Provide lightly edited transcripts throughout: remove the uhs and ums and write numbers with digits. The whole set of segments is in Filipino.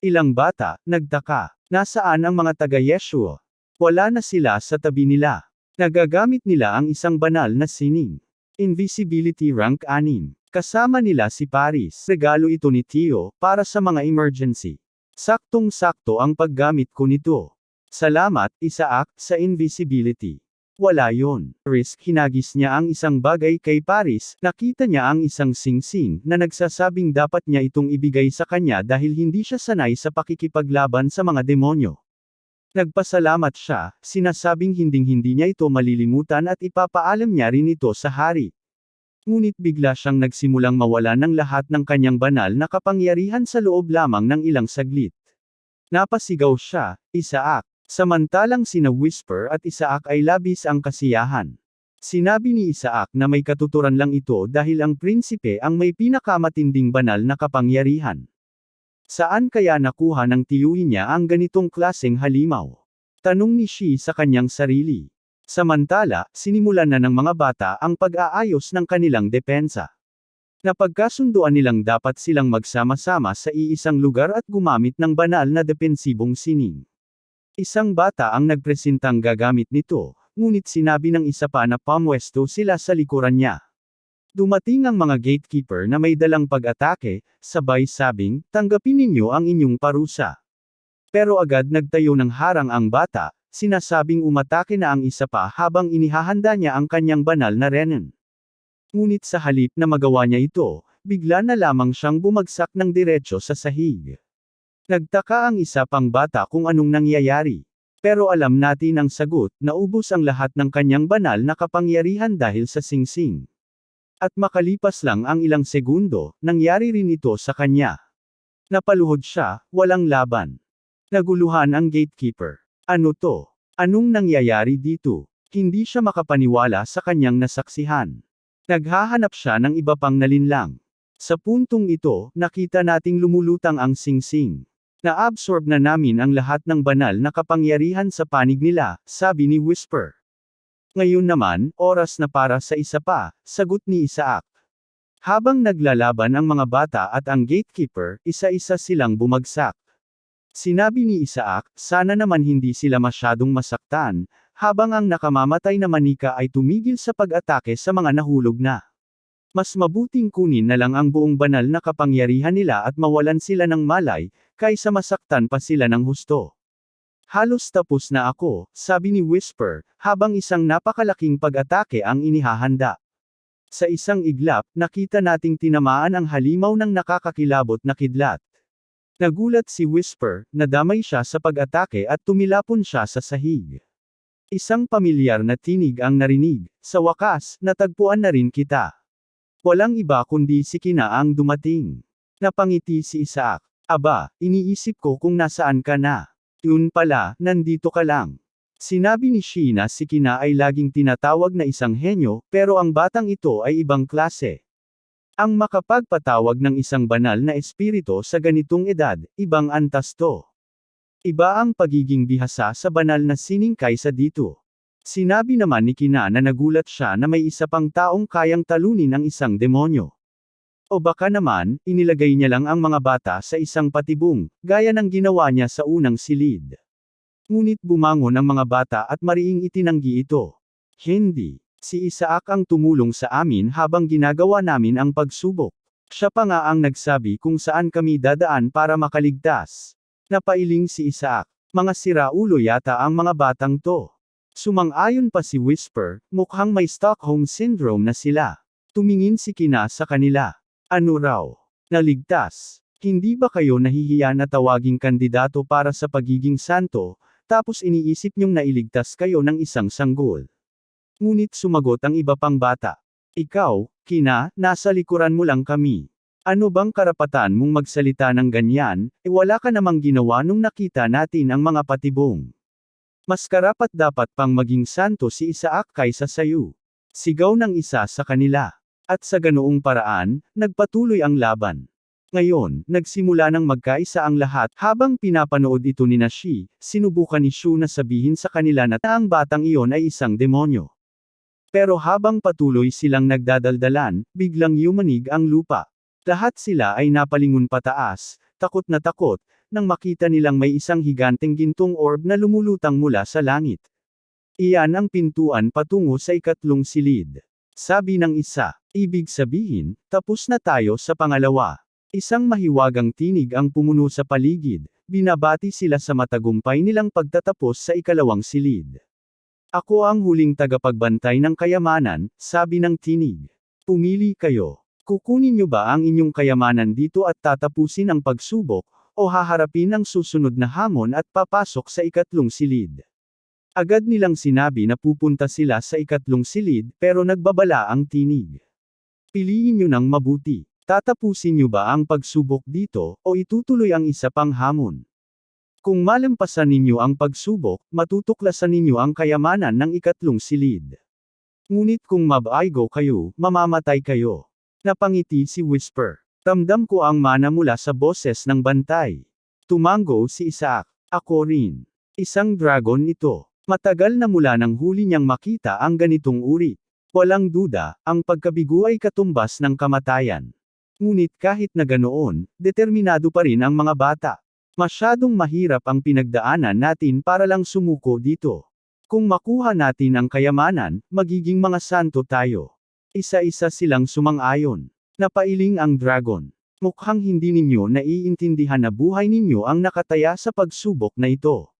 Ilang bata, nagtaka. Nasaan ang mga taga-Yeshua? Wala na sila sa tabi nila. Nagagamit nila ang isang banal na sining. Invisibility rank 6. Kasama nila si Paris. Regalo ito ni Tio, para sa mga emergency. Saktong-sakto ang paggamit ko nito. Salamat, Isaac, sa invisibility. Wala yon. Risk hinagis niya ang isang bagay kay Paris, nakita niya ang isang singsing na nagsasabing dapat niya itong ibigay sa kanya dahil hindi siya sanay sa pakikipaglaban sa mga demonyo. Nagpasalamat siya, sinasabing hinding-hindi niya ito malilimutan at ipapaalam niya rin ito sa hari. Ngunit bigla siyang nagsimulang mawala ng lahat ng kanyang banal na kapangyarihan sa loob lamang ng ilang saglit. Napasigaw siya, Isaac. Samantalang sina Whisper at Isaac ay labis ang kasiyahan. Sinabi ni Isaac na may katuturan lang ito dahil ang prinsipe ang may pinakamatinding banal na kapangyarihan. Saan kaya nakuha ng tiyuhin niya ang ganitong klaseng halimaw? Tanong ni Shi sa kanyang sarili. Samantala, sinimulan na ng mga bata ang pag-aayos ng kanilang depensa. Napagkasunduan nilang dapat silang magsama-sama sa iisang lugar at gumamit ng banal na depensibong sining. Isang bata ang nagpresentang gagamit nito, ngunit sinabi ng isa pa na pamwesto sila sa likuran niya. Dumating ang mga gatekeeper na may dalang pag-atake, sabay sabing, tanggapin ninyo ang inyong parusa. Pero agad nagtayo ng harang ang bata, sinasabing umatake na ang isa pa habang inihahanda niya ang kanyang banal na renin. Ngunit sa halip na magawa niya ito, bigla na lamang siyang bumagsak ng diretso sa sahig. Nagtaka ang isa pang bata kung anong nangyayari. Pero alam natin ang sagot, naubos ang lahat ng kanyang banal na kapangyarihan dahil sa singsing. At makalipas lang ang ilang segundo, nangyari rin ito sa kanya. Napaluhod siya, walang laban. Naguluhan ang gatekeeper. Ano to? Anong nangyayari dito? Hindi siya makapaniwala sa kanyang nasaksihan. Naghahanap siya ng iba pang nalinlang. Sa puntong ito, nakita nating lumulutang ang singsing. Na-absorb na namin ang lahat ng banal na kapangyarihan sa panig nila, sabi ni Whisper. Ngayon naman, oras na para sa isa pa, sagot ni Isaac. Habang naglalaban ang mga bata at ang gatekeeper, isa-isa silang bumagsak. Sinabi ni Isaac, sana naman hindi sila masyadong masaktan, habang ang nakamamatay na manika ay tumigil sa pag-atake sa mga nahulog na. Mas mabuting kunin na lang ang buong banal na kapangyarihan nila at mawalan sila ng malay, kaysa masaktan pa sila ng husto. Halos tapos na ako, sabi ni Whisper, habang isang napakalaking pag-atake ang inihahanda. Sa isang iglap, nakita nating tinamaan ang halimaw ng nakakakilabot na kidlat. Nagulat si Whisper, nadamay siya sa pag-atake at tumilapon siya sa sahig. Isang pamilyar na tinig ang narinig, sa wakas, natagpuan na rin kita. Walang iba kundi si Kina ang dumating. Napangiti si Isaac. Aba, iniisip ko kung nasaan ka na. Yun pala, nandito ka lang. Sinabi ni Shi na si Kina ay laging tinatawag na isang henyo, pero ang batang ito ay ibang klase. Ang makapagpatawag ng isang banal na espiritu sa ganitong edad, ibang antas to. Iba ang pagiging bihasa sa banal na sining kaysa dito. Sinabi naman ni Kina na nagulat siya na may isa pang taong kayang talunin ang isang demonyo. O baka naman, inilagay niya lang ang mga bata sa isang patibong, gaya ng ginawa niya sa unang silid. Ngunit bumangon ang mga bata at mariing itinanggi ito. Hindi. Si Isaac ang tumulong sa amin habang ginagawa namin ang pagsubok. Siya pa nga ang nagsabi kung saan kami dadaan para makaligtas. Napailing si Isaac. Mga siraulo yata ang mga batang to. Sumang-ayon pa si Whisper, mukhang may Stockholm Syndrome na sila. Tumingin si Kina sa kanila. Ano raw? Naligtas. Hindi ba kayo nahihiya na tawaging kandidato para sa pagiging santo, tapos iniisip niyong nailigtas kayo ng isang sanggol? Ngunit sumagot ang iba pang bata. Ikaw, Kina, nasa likuran mo lang kami. Ano bang karapatan mong magsalita ng ganyan, wala ka namang ginawa nung nakita natin ang mga patibong. Mas karapat dapat pang maging santo si Isaac kaysa sayo. Sigaw ng isa sa kanila. At sa ganoong paraan, nagpatuloy ang laban. Ngayon, nagsimula ng magkaisa ang lahat habang pinapanood ito ni Nashi, sinubukan ni Shu na sabihin sa kanila na ang batang iyon ay isang demonyo. Pero habang patuloy silang nagdadaldalan, biglang yumanig ang lupa. Lahat sila ay napalingon pataas, takot, nang makita nilang may isang higanteng gintong orb na lumulutang mula sa langit. Iyan ang pintuan patungo sa ikatlong silid. Sabi ng isa, ibig sabihin, tapos na tayo sa pangalawa. Isang mahiwagang tinig ang pumuno sa paligid, binabati sila sa matagumpay nilang pagtatapos sa ikalawang silid. Ako ang huling tagapagbantay ng kayamanan, sabi ng tinig. Pumili kayo. Kukunin niyo ba ang inyong kayamanan dito at tatapusin ang pagsubok, o haharapin ang susunod na hamon at papasok sa ikatlong silid? Agad nilang sinabi na pupunta sila sa ikatlong silid pero nagbabala ang tinig. Piliin niyo ng mabuti. Tatapusin niyo ba ang pagsubok dito, o itutuloy ang isa pang hamon? Kung malampasan ninyo ang pagsubok, matutuklasan ninyo ang kayamanan ng ikatlong silid. Ngunit kung mabaigo kayo, mamamatay kayo. Napangiti si Whisper. Ramdam ko ang mana mula sa boses ng bantay. Tumango si Isaac. Ako rin. Isang dragon ito. Matagal na mula nang huli niyang makita ang ganitong uri. Walang duda, ang pagkabigo ay katumbas ng kamatayan. Ngunit kahit na ganoon, determinado pa rin ang mga bata. Masyadong mahirap ang pinagdaanan natin para lang sumuko dito. Kung makuha natin ang kayamanan, magiging mga santo tayo. Isa-isa silang sumang-ayon. Napailing ang dragon. Mukhang hindi ninyo naiintindihan na buhay ninyo ang nakataya sa pagsubok na ito.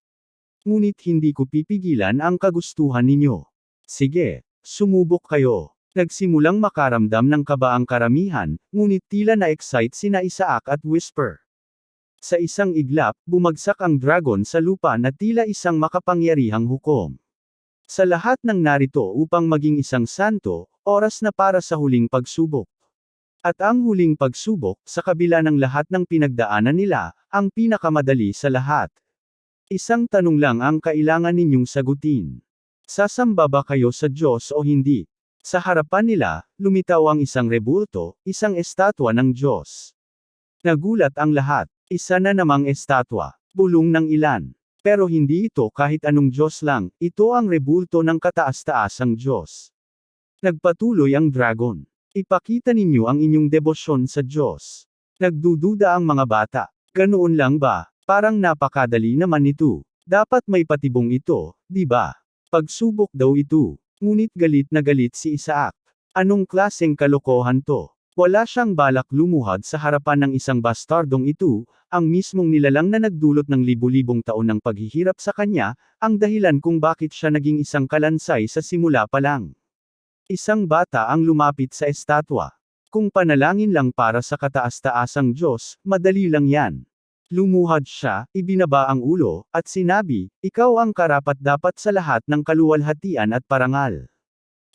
Ngunit hindi ko pipigilan ang kagustuhan ninyo. Sige, sumubok kayo. Nagsimulang makaramdam ng kaba ang karamihan, ngunit tila na-excite sina Isaac at Whisper. Sa isang iglap, bumagsak ang dragon sa lupa na tila isang makapangyarihang hukom. Sa lahat ng narito upang maging isang santo, oras na para sa huling pagsubok. At ang huling pagsubok, sa kabila ng lahat ng pinagdaanan nila, ang pinakamadali sa lahat. Isang tanong lang ang kailangan ninyong sagutin. Sasamba ba kayo sa Diyos o hindi? Sa harapan nila, lumitaw ang isang rebulto, isang estatwa ng Diyos. Nagulat ang lahat. Isa na namang estatwa. Bulong ng ilan. Pero hindi ito kahit anong Diyos lang, ito ang rebulto ng kataas-taasang Diyos. Nagpatuloy ang dragon. Ipakita ninyo ang inyong debosyon sa Diyos. Nagdududa ang mga bata. Ganoon lang ba? Parang napakadali naman ito. Dapat may patibong ito, di ba? Pagsubok daw ito. Ngunit galit na galit si Isaac. Anong klaseng kalokohan to? Wala siyang balak lumuhad sa harapan ng isang bastardong ito, ang mismong nilalang na nagdulot ng libu-libong taon ng paghihirap sa kanya, ang dahilan kung bakit siya naging isang kalansay sa simula pa lang. Isang bata ang lumapit sa estatwa. Kung panalangin lang para sa kataas-taasang Diyos, madali lang yan. Lumuhad siya, ibinaba ang ulo, at sinabi, ikaw ang karapat-dapat sa lahat ng kaluwalhatian at parangal.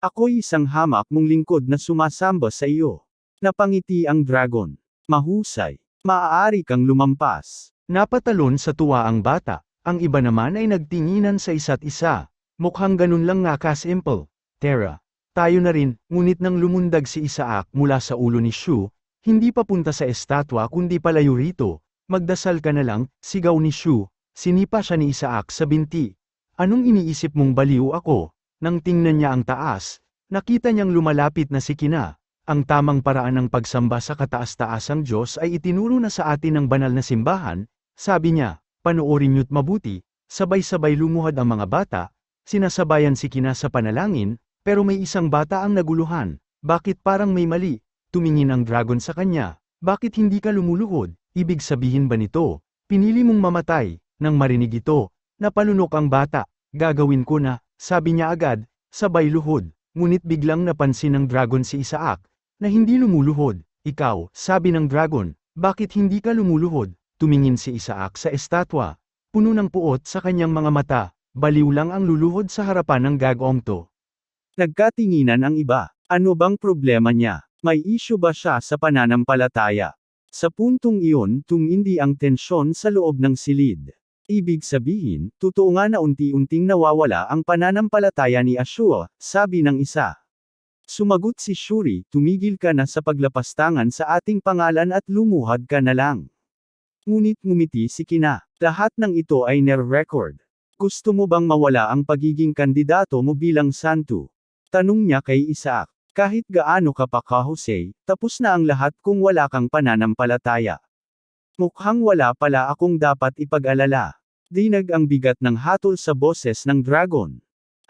Ako'y isang hamak mong lingkod na sumasamba sa iyo. Napangiti ang dragon. Mahusay. Maaari kang lumampas. Napatalon sa tuwa ang bata, ang iba naman ay nagtinginan sa isa't isa. Mukhang ganun lang nga ka-simple. Tara. Tayo na rin, ngunit nang lumundag si Isaac mula sa ulo ni Shu, hindi papunta sa estatwa kundi palayo rito. Magdasal ka na lang, sigaw ni Shu. Sinipa siya ni Isaac sa binti. Anong iniisip mong baliw ako? Nang tingnan niya ang taas, nakita niyang lumalapit na si Kina. Ang tamang paraan ng pagsamba sa kataas-taasang Diyos ay itinuro na sa atin ng banal na simbahan, sabi niya, panoorin niyo't mabuti, sabay-sabay lumuhad ang mga bata, sinasabayan si Kina sa panalangin, pero may isang bata ang naguluhan. Bakit parang may mali? Tumingin ang dragon sa kanya. Bakit hindi ka lumuluhod? Ibig sabihin ba nito? Pinili mong mamatay. Nang marinig ito, napalunok ang bata. Gagawin ko na, sabi niya agad, sabay luhod. Ngunit biglang napansin ng dragon si Isaac, na hindi lumuluhod. Ikaw, sabi ng dragon, bakit hindi ka lumuluhod? Tumingin si Isaac sa estatwa. Puno ng puot sa kanyang mga mata. Baliw lang ang luluhod sa harapan ng gagawang to. Nagkatinginan ang iba. Ano bang problema niya? May issue ba siya sa pananampalataya? Sa puntong iyon, tumindi ang tensyon sa loob ng silid. Ibig sabihin, totoo nga na unti-unting nawawala ang pananampalataya ni Ashua, sabi ng isa. Sumagot si Shuri, tumigil ka na sa paglapastangan sa ating pangalan at lumuhad ka na lang. Ngunit ngumiti si Kina. Lahat ng ito ay near-record. Gusto mo bang mawala ang pagiging kandidato mo bilang santo? Tanong niya kay Isaac. Kahit gaano ka pa ka-Jose, tapos na ang lahat kung wala kang pananampalataya. Mukhang wala pala akong dapat ipag-alala. Dinag ang bigat ng hatol sa boses ng dragon.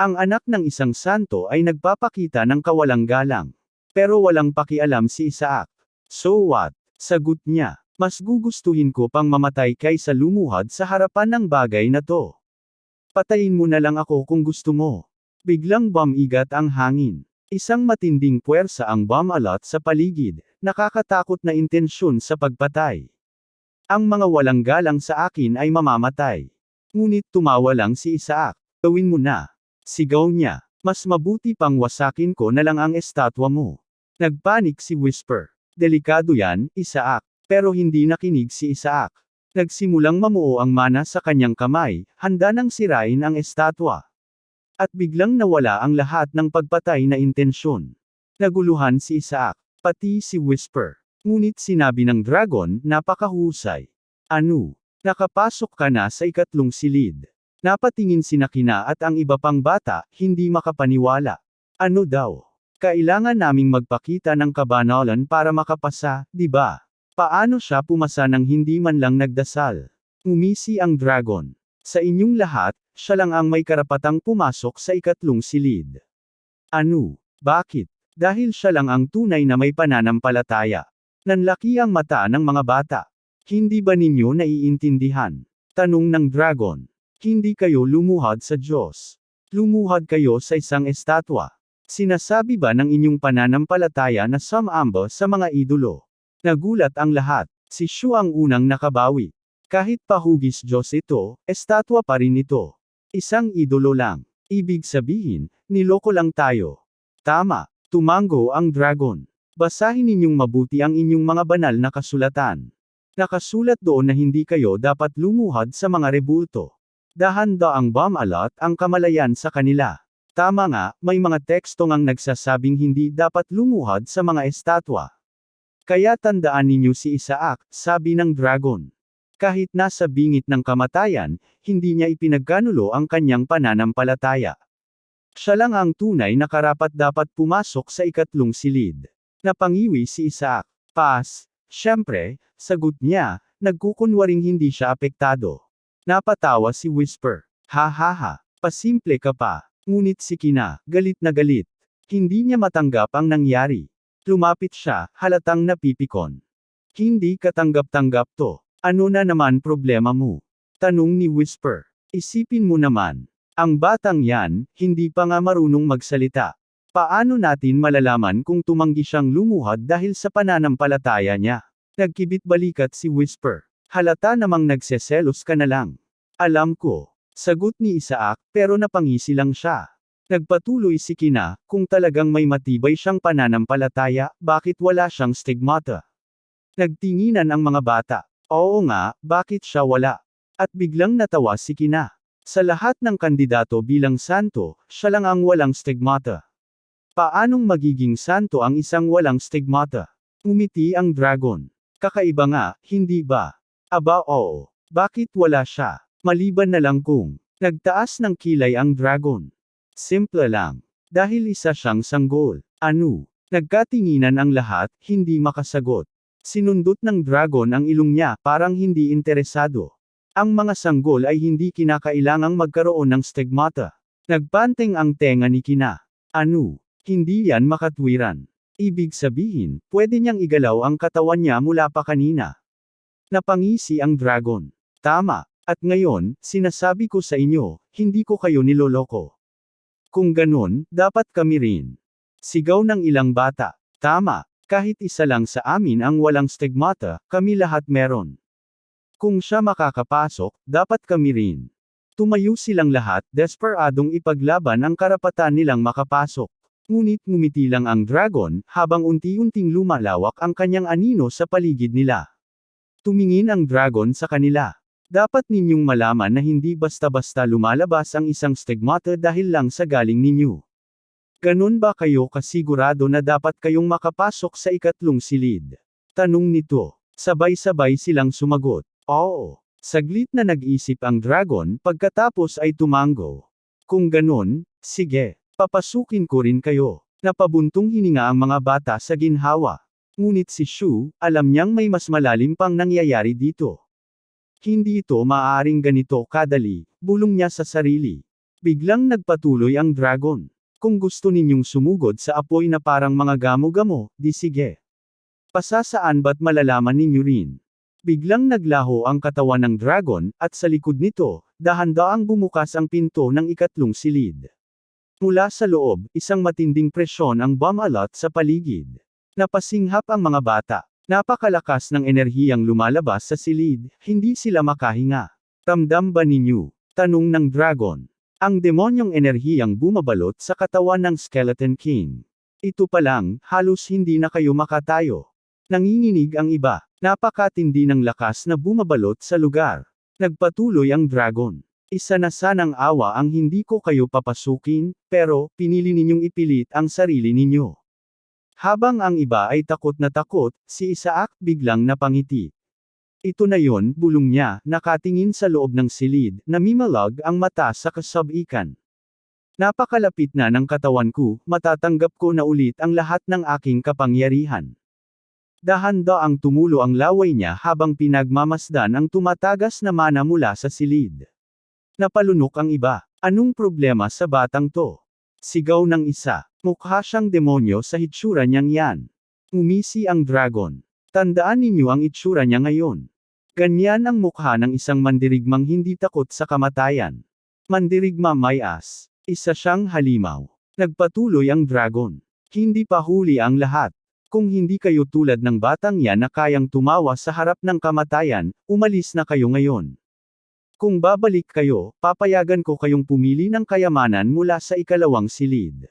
Ang anak ng isang santo ay nagpapakita ng kawalang galang. Pero walang pakialam si Isaac. So what? Sagot niya. Mas gugustuhin ko pang mamatay kaysa lumuhad sa harapan ng bagay na to. Patayin mo na lang ako kung gusto mo. Biglang bumigat ang hangin. Isang matinding puwersa ang bumalot sa paligid, nakakatakot na intensyon sa pagpatay. Ang mga walang galang sa akin ay mamamatay. Ngunit tumawa lang si Isaac. Gawin mo na. Sigaw niya. Mas mabuti pang wasakin ko na lang ang estatwa mo. Nagpanik si Whisper. Delikado yan, Isaac. Pero hindi nakinig si Isaac. Nagsimulang mamuo ang mana sa kanyang kamay, handa nang sirain ang estatwa. At biglang nawala ang lahat ng pagpatay na intensyon. Naguluhan si Isaac, pati si Whisper. Ngunit sinabi ng dragon, napakahusay. Ano? Nakapasok ka na sa ikatlong silid. Napatingin si Kina at ang iba pang bata, hindi makapaniwala. Ano daw? Kailangan naming magpakita ng kabanalan para makapasa, di ba? Paano siya pumasa nang hindi man lang nagdasal? Umisi ang dragon. Sa inyong lahat, siya lang ang may karapatang pumasok sa ikatlong silid. Ano? Bakit? Dahil siya lang ang tunay na may pananampalataya. Nanlaki ang mata ng mga bata. Hindi ba ninyo naiintindihan? Tanong ng dragon. Hindi kayo lumuhad sa Diyos. Lumuhad kayo sa isang estatwa. Sinasabi ba ng inyong pananampalataya na sumamba sa mga idolo? Nagulat ang lahat. Si Shu ang unang nakabawi. Kahit pahugis Diyos ito, estatwa pa rin ito. Isang idolo lang. Ibig sabihin, niloko lang tayo. Tama, tumango ang dragon. Basahin ninyong mabuti ang inyong mga banal na kasulatan. Nakasulat doon na hindi kayo dapat lumuhad sa mga rebulto. Dahan-daang bumalot ang kamalayan sa kanila. Tama nga, may mga teksto ngang nagsasabing hindi dapat lumuhad sa mga estatwa. Kaya tandaan ninyo si Isaac, sabi ng dragon. Kahit nasa bingit ng kamatayan, hindi niya ipinagkanulo ang kanyang pananampalataya. Siya lang ang tunay na karapat-dapat pumasok sa ikatlong silid. Napangiwi si Isaac. Pas, syempre, sagot niya, nagkukunwaring hindi siya apektado. Napatawa si Whisper. Ha ha ha, pasimple ka pa. Ngunit si Kina, galit na galit. Hindi niya matanggap ang nangyari. Lumapit siya, halatang napipikon. Hindi katanggap-tanggap to. Ano na naman problema mo? Tanong ni Whisper. Isipin mo naman. Ang batang yan, hindi pa nga marunong magsalita. Paano natin malalaman kung tumanggi siyang lumuhad dahil sa pananampalataya niya? Nagkibit balikat si Whisper. Halata namang nagseselos ka na lang. Alam ko. Sagot ni Isaac, pero napangisi lang siya. Nagpatuloy si Kina, kung talagang may matibay siyang pananampalataya, bakit wala siyang stigmata? Nagtinginan ang mga bata. Oo nga, bakit siya wala? At biglang natawa si Kina. Sa lahat ng kandidato bilang santo, siya lang ang walang stigmata. Paanong magiging santo ang isang walang stigmata? Umiti ang dragon. Kakaiba nga, hindi ba? Aba oo. Bakit wala siya? Maliban na lang kung nagtaas ng kilay ang dragon. Simple lang. Dahil isa siyang sanggol. Ano? Nagkatinginan ang lahat, hindi makasagot. Sinundot ng dragon ang ilong niya, parang hindi interesado. Ang mga sanggol ay hindi kinakailangang magkaroon ng stigmata. Nagpanteng ang tenga ni Kina. Ano? Hindi yan makatwiran. Ibig sabihin, pwede niyang igalaw ang katawan niya mula pa kanina. Napangisi ang dragon. Tama. At ngayon, sinasabi ko sa inyo, hindi ko kayo niloloko. Kung ganon, dapat kami rin. Sigaw ng ilang bata. Tama. Kahit isa lang sa amin ang walang stigmata, kami lahat meron. Kung siya makakapasok, dapat kami rin. Tumayo silang lahat, desperadong ipaglaban ang karapatan nilang makapasok. Ngunit ngumiti lang ang dragon, habang unti-unting lumalawak ang kanyang anino sa paligid nila. Tumingin ang dragon sa kanila. Dapat ninyong malaman na hindi basta-basta lumalabas ang isang stigmata dahil lang sa galing ninyo. Ganon ba kayo kasigurado na dapat kayong makapasok sa ikatlong silid? Tanong nito. Sabay-sabay silang sumagot. Oo. Saglit na nag-isip ang dragon, pagkatapos ay tumango. Kung ganon, sige. Papasukin ko rin kayo. Napabuntong hininga ang mga bata sa ginhawa. Ngunit si Shu, alam niyang may mas malalim pang nangyayari dito. Hindi ito maaaring ganito kadali, bulong niya sa sarili. Biglang nagpatuloy ang dragon. Kung gusto ninyong sumugod sa apoy na parang mga gamo-gamo, di sige. Pasasaan ba't malalaman ninyo rin? Biglang naglaho ang katawan ng dragon, at sa likod nito, dahan-daang bumukas ang pinto ng ikatlong silid. Mula sa loob, isang matinding presyon ang bumalot sa paligid. Napasinghap ang mga bata. Napakalakas ng enerhiyang lumalabas sa silid, hindi sila makahinga. Ramdam ba ninyo? Tanong ng dragon. Ang demonyong enerhiyang bumabalot sa katawan ng Skeleton King. Ito pa lang, halos hindi na kayo makatayo. Nanginginig ang iba. Napakatindi ng lakas na bumabalot sa lugar. Nagpatuloy ang dragon. Isa na sanang awa ang hindi ko kayo papasukin, pero, pinili ninyong ipilit ang sarili ninyo. Habang ang iba ay takot na takot, si Isaac biglang napangiti. Ito na yon, bulong niya, nakatingin sa loob ng silid, namimalag ang mata sa kasabikan. Napakalapit na ng katawan ko, matatanggap ko na ulit ang lahat ng aking kapangyarihan. Dahan-daang tumulo ang laway niya habang pinagmamasdan ang tumatagas na mana mula sa silid. Napalunok ang iba. Anong problema sa batang to? Sigaw ng isa. Mukha siyang demonyo sa hitsura niyang yan. Umisi ang dragon. Tandaan ninyo ang itsura niya ngayon. Ganyan ang mukha ng isang mandirigmang hindi takot sa kamatayan. Mandirigma may as. Isa siyang halimaw. Nagpatuloy ang dragon. Hindi pa huli ang lahat. Kung hindi kayo tulad ng batang yan na kayang tumawa sa harap ng kamatayan, umalis na kayo ngayon. Kung babalik kayo, papayagan ko kayong pumili ng kayamanan mula sa ikalawang silid.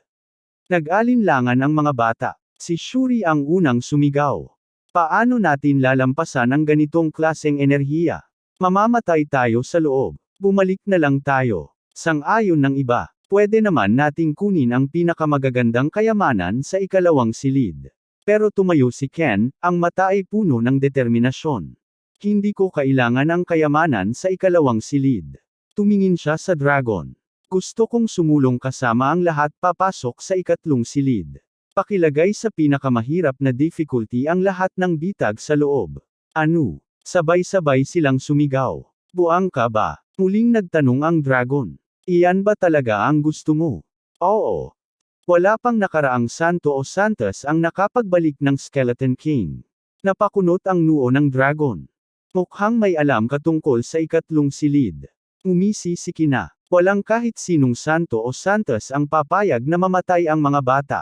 Nag-alinlangan ang mga bata. Si Shuri ang unang sumigaw. Paano natin lalampasan ang ganitong klaseng enerhiya? Mamamatay tayo sa loob. Bumalik na lang tayo. Sang-ayon ng iba. Pwede naman nating kunin ang pinakamagagandang kayamanan sa ikalawang silid. Pero tumayo si Ken, ang mata ay puno ng determinasyon. Hindi ko kailangan ang kayamanan sa ikalawang silid. Tumingin siya sa dragon. Gusto kong sumulong kasama ang lahat papasok sa ikatlong silid. Pakilagay sa pinakamahirap na difficulty ang lahat ng bitag sa loob. Ano? Sabay-sabay silang sumigaw. Buang ka ba? Muling nagtanong ang dragon. Iyan ba talaga ang gusto mo? Oo. Wala pang nakaraang santo o santas ang nakapagbalik ng Skeleton King. Napakunot ang noo ng dragon. Mukhang may alam ka tungkol sa ikatlong silid. Umisi si Kina. Walang kahit sinong santo o santas ang papayag na mamatay ang mga bata.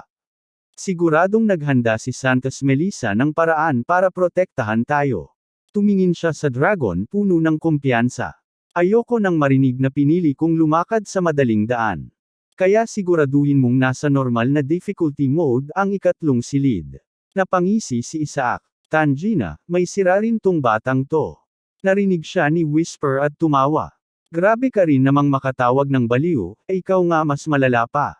Siguradong naghanda si Santas Melissa ng paraan para protektahan tayo. Tumingin siya sa dragon puno ng kumpiyansa. Ayoko nang marinig na pinili kong lumakad sa madaling daan. Kaya siguraduhin mong nasa normal na difficulty mode ang ikatlong silid. Napangisi si Isaac. Tangina, may sira rin tong batang to. Narinig siya ni Whisper at tumawa. Grabe ka rin namang makatawag ng baliw, ikaw nga mas malala pa.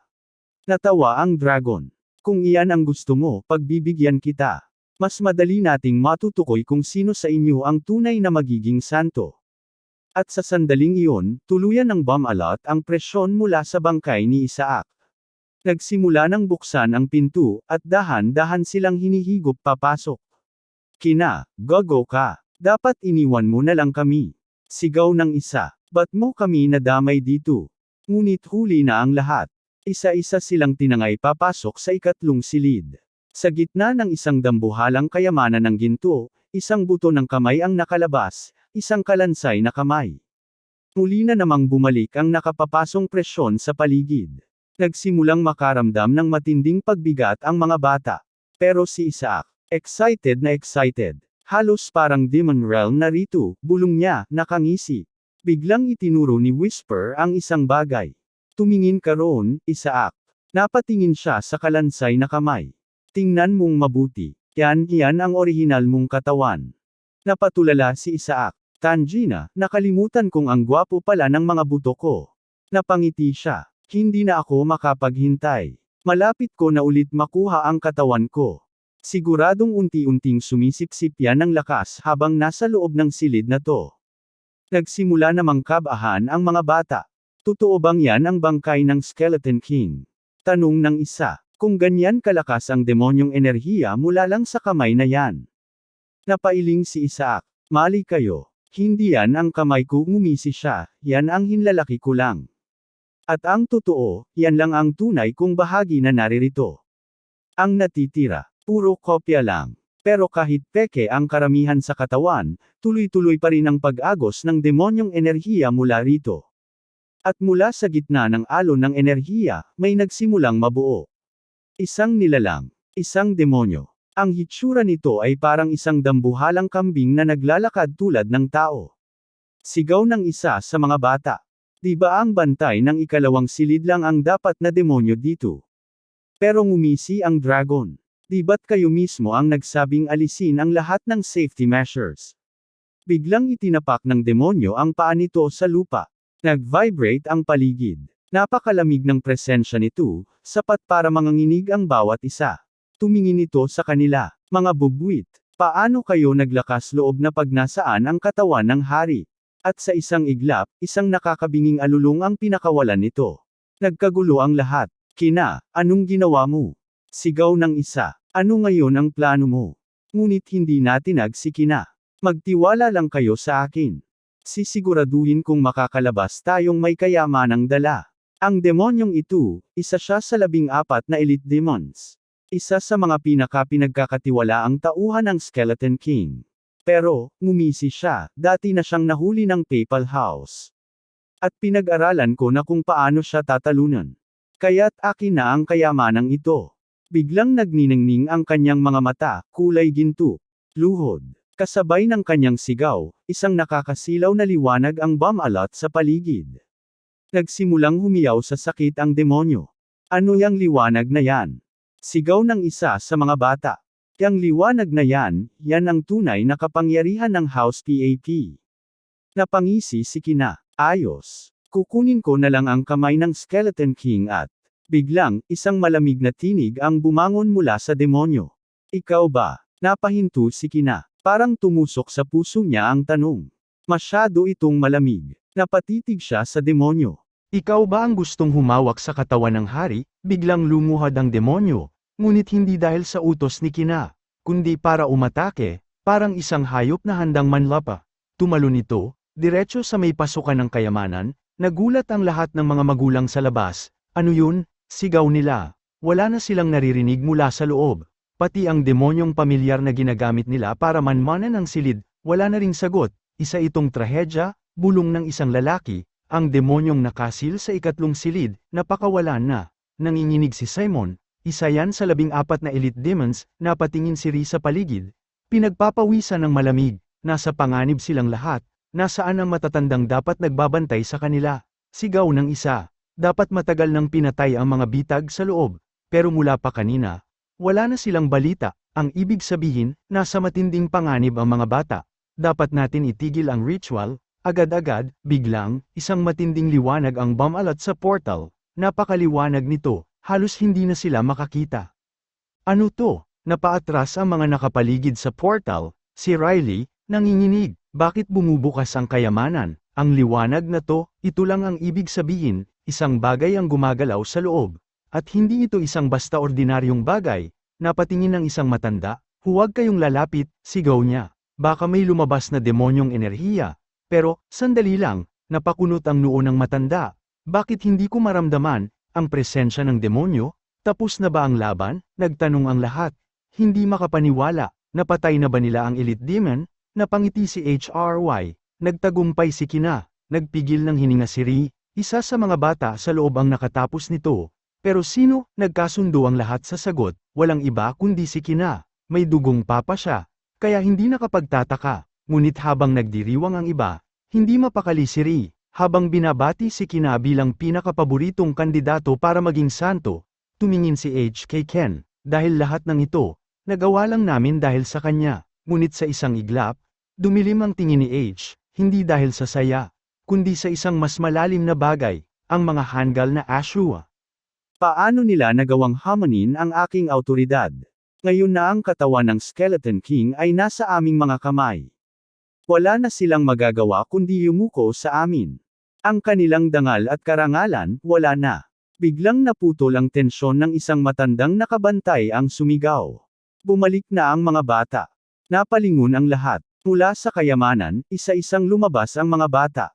Natawa ang dragon. Kung iyan ang gusto mo, pagbibigyan kita. Mas madali nating matutukoy kung sino sa inyo ang tunay na magiging santo. At sa sandaling iyon, tuluyan ng bumalot ang presyon mula sa bangkay ni Isaac. Nagsimula ng buksan ang pinto, at dahan-dahan silang hinihigop papasok. Kina, gogo ka. Dapat iniwan mo na lang kami. Sigaw ng isa. Ba't mo kami nadamay dito? Ngunit huli na ang lahat. Isa-isa silang tinangay papasok sa ikatlong silid. Sa gitna ng isang dambuhalang kayamanan ng ginto, isang buto ng kamay ang nakalabas, isang kalansay na kamay. Muli na namang bumalik ang nakapapasong presyon sa paligid. Nagsimulang makaramdam ng matinding pagbigat ang mga bata. Pero si Isaac, excited na excited. Halos parang demon realm na rito, bulong niya, nakangisi. Biglang itinuro ni Whisper ang isang bagay. Tumingin ka roon, Isaac. Napatingin siya sa kalansay na kamay. Tingnan mong mabuti. Yan ang orihinal mong katawan. Napatulala si Isaac. Tangina, nakalimutan kong ang gwapo pala ng mga buto ko. Napangiti siya. Hindi na ako makapaghintay. Malapit ko na ulit makuha ang katawan ko. Siguradong unti-unting sumisip-sip yan ng lakas habang nasa loob ng silid na to. Nagsimula namang kabahan ang mga bata. Totoo bang yan ang bangkay ng Skeleton King? Tanong ng isa. Kung ganyan kalakas ang demonyong enerhiya mula lang sa kamay na yan. Napailing si Isaac. Mali kayo. Hindi yan ang kamay ko, ngumisi siya, yan ang hinlalaki ko lang. At ang totoo, yan lang ang tunay kong bahagi na naririto. Ang natitira, puro kopya lang. Pero kahit peke ang karamihan sa katawan, tuloy-tuloy pa rin ang pag-agos ng demonyong enerhiya mula rito. At mula sa gitna ng alon ng enerhiya, may nagsimulang mabuo. Isang nilalang, isang demonyo. Ang hitsura nito ay parang isang dambuhalang kambing na naglalakad tulad ng tao. Sigaw ng isa sa mga bata. Di ba ang bantay ng ikalawang silid lang ang dapat na demonyo dito? Pero ngumisi ang dragon. Di ba't kayo mismo ang nagsabing alisin ang lahat ng safety measures? Biglang itinapak ng demonyo ang paa nito sa lupa. Nag-vibrate ang paligid. Napakalamig ng presensya nito, sapat para manganginig ang bawat isa. Tumingin ito sa kanila, mga bubwit. Paano kayo naglakas loob na pag nasaan ang katawan ng hari? At sa isang iglap, isang nakakabinging alulong ang pinakawalan nito. Nagkagulo ang lahat. Kina, anong ginawa mo? Sigaw ng isa. Ano ngayon ang plano mo? Ngunit hindi natinag si Kina. Magtiwala lang kayo sa akin. Sisiguraduhin kong makakalabas tayong may kayamanang dala. Ang demonyong ito, isa siya sa 14 na elite demons. Isa sa mga pinagkakatiwalaang tauhan ng Skeleton King. Pero, ngumisi siya, dati na siyang nahuli ng Papal House. At pinag-aralan ko na kung paano siya tatalunan. Kaya't akin na ang kayamanang ito. Biglang nagniningning ang kanyang mga mata, kulay ginto. Luhod. Kasabay ng kanyang sigaw, isang nakakasilaw na liwanag ang bumalat sa paligid. Nagsimulang humiyaw sa sakit ang demonyo. Ano yang liwanag na yan? Sigaw ng isa sa mga bata. Yang liwanag na yan, yan ang tunay na kapangyarihan ng House PAP. Napangisi si Kina. Ayos. Kukunin ko na lang ang kamay ng Skeleton King at, biglang, isang malamig na tinig ang bumangon mula sa demonyo. Ikaw ba? Napahinto si Kina. Parang tumusok sa puso niya ang tanong. Masyado itong malamig. Napatitig siya sa demonyo. Ikaw ba ang gustong humawak sa katawan ng hari? Biglang lumuhad ang demonyo. Ngunit hindi dahil sa utos ni Kina, kundi para umatake, parang isang hayop na handang manlapa. Tumalon ito, diretso sa may pasukan ng kayamanan, nagulat ang lahat ng mga magulang sa labas. Ano yun? Sigaw nila. Wala na silang naririnig mula sa loob. Pati ang demonyong pamilyar na ginagamit nila para manmanan ng silid, wala na ring sagot. Isa itong trahedya, bulong ng isang lalaki, ang demonyong nakasil sa ikatlong silid, napakawalan na. Nanginginig si Simon, isa yan sa 14 na elite demons, napatingin si Ri sa paligid. Pinagpapawisan ng malamig, nasa panganib silang lahat, nasaan ang matatandang dapat nagbabantay sa kanila. Sigaw ng isa, dapat matagal nang pinatay ang mga bitag sa loob, pero mula pa kanina, wala na silang balita, ang ibig sabihin, nasa matinding panganib ang mga bata. Dapat natin itigil ang ritual. Agad-agad, biglang, isang matinding liwanag ang bumalat sa portal. Napakaliwanag nito, halos hindi na sila makakita. Ano to? Napaatras ang mga nakapaligid sa portal. Si Riley, nanginginig. Bakit bumubukas ang kayamanan? Ang liwanag na to, ito lang ang ibig sabihin, isang bagay ang gumagalaw sa loob. At hindi ito isang basta ordinaryong bagay. Napatingin ng isang matanda, huwag kayong lalapit, sigaw niya. Baka may lumabas na demonyong enerhiya. Pero, sandali lang, napakunot ang noo ng matanda. Bakit hindi ko maramdaman ang presensya ng demonyo? Tapos na ba ang laban? Nagtanong ang lahat. Hindi makapaniwala, napatay na ba nila ang elite demon? Napangiti si HRY. Nagtagumpay si Kina. Nagpigil ng hininga si Ri. Isa sa mga bata sa loob ang nakatapos nito. Pero sino? Nagkasundo ang lahat sa sagot. Walang iba kundi si Kina. May dugong papa siya. Kaya hindi nakapagtataka. Ngunit habang nagdiriwang ang iba, hindi mapakali si Ri. Habang binabati si Kina bilang pinakapaboritong kandidato para maging santo, tumingin si HK Ken. Dahil lahat ng ito, nagawa lang namin dahil sa kanya. Ngunit sa isang iglap, dumilim ang tingin ni H, hindi dahil sa saya, kundi sa isang mas malalim na bagay, ang mga hanggal na Ashua. Paano nila nagawang hamanin ang aking awtoridad? Ngayon na ang katawan ng Skeleton King ay nasa aming mga kamay. Wala na silang magagawa kundi yumuko sa amin. Ang kanilang dangal at karangalan, wala na. Biglang naputol ang tensyon ng isang matandang nakabantay ang sumigaw. Bumalik na ang mga bata. Napalingon ang lahat. Mula sa kayamanan, isa-isang lumabas ang mga bata.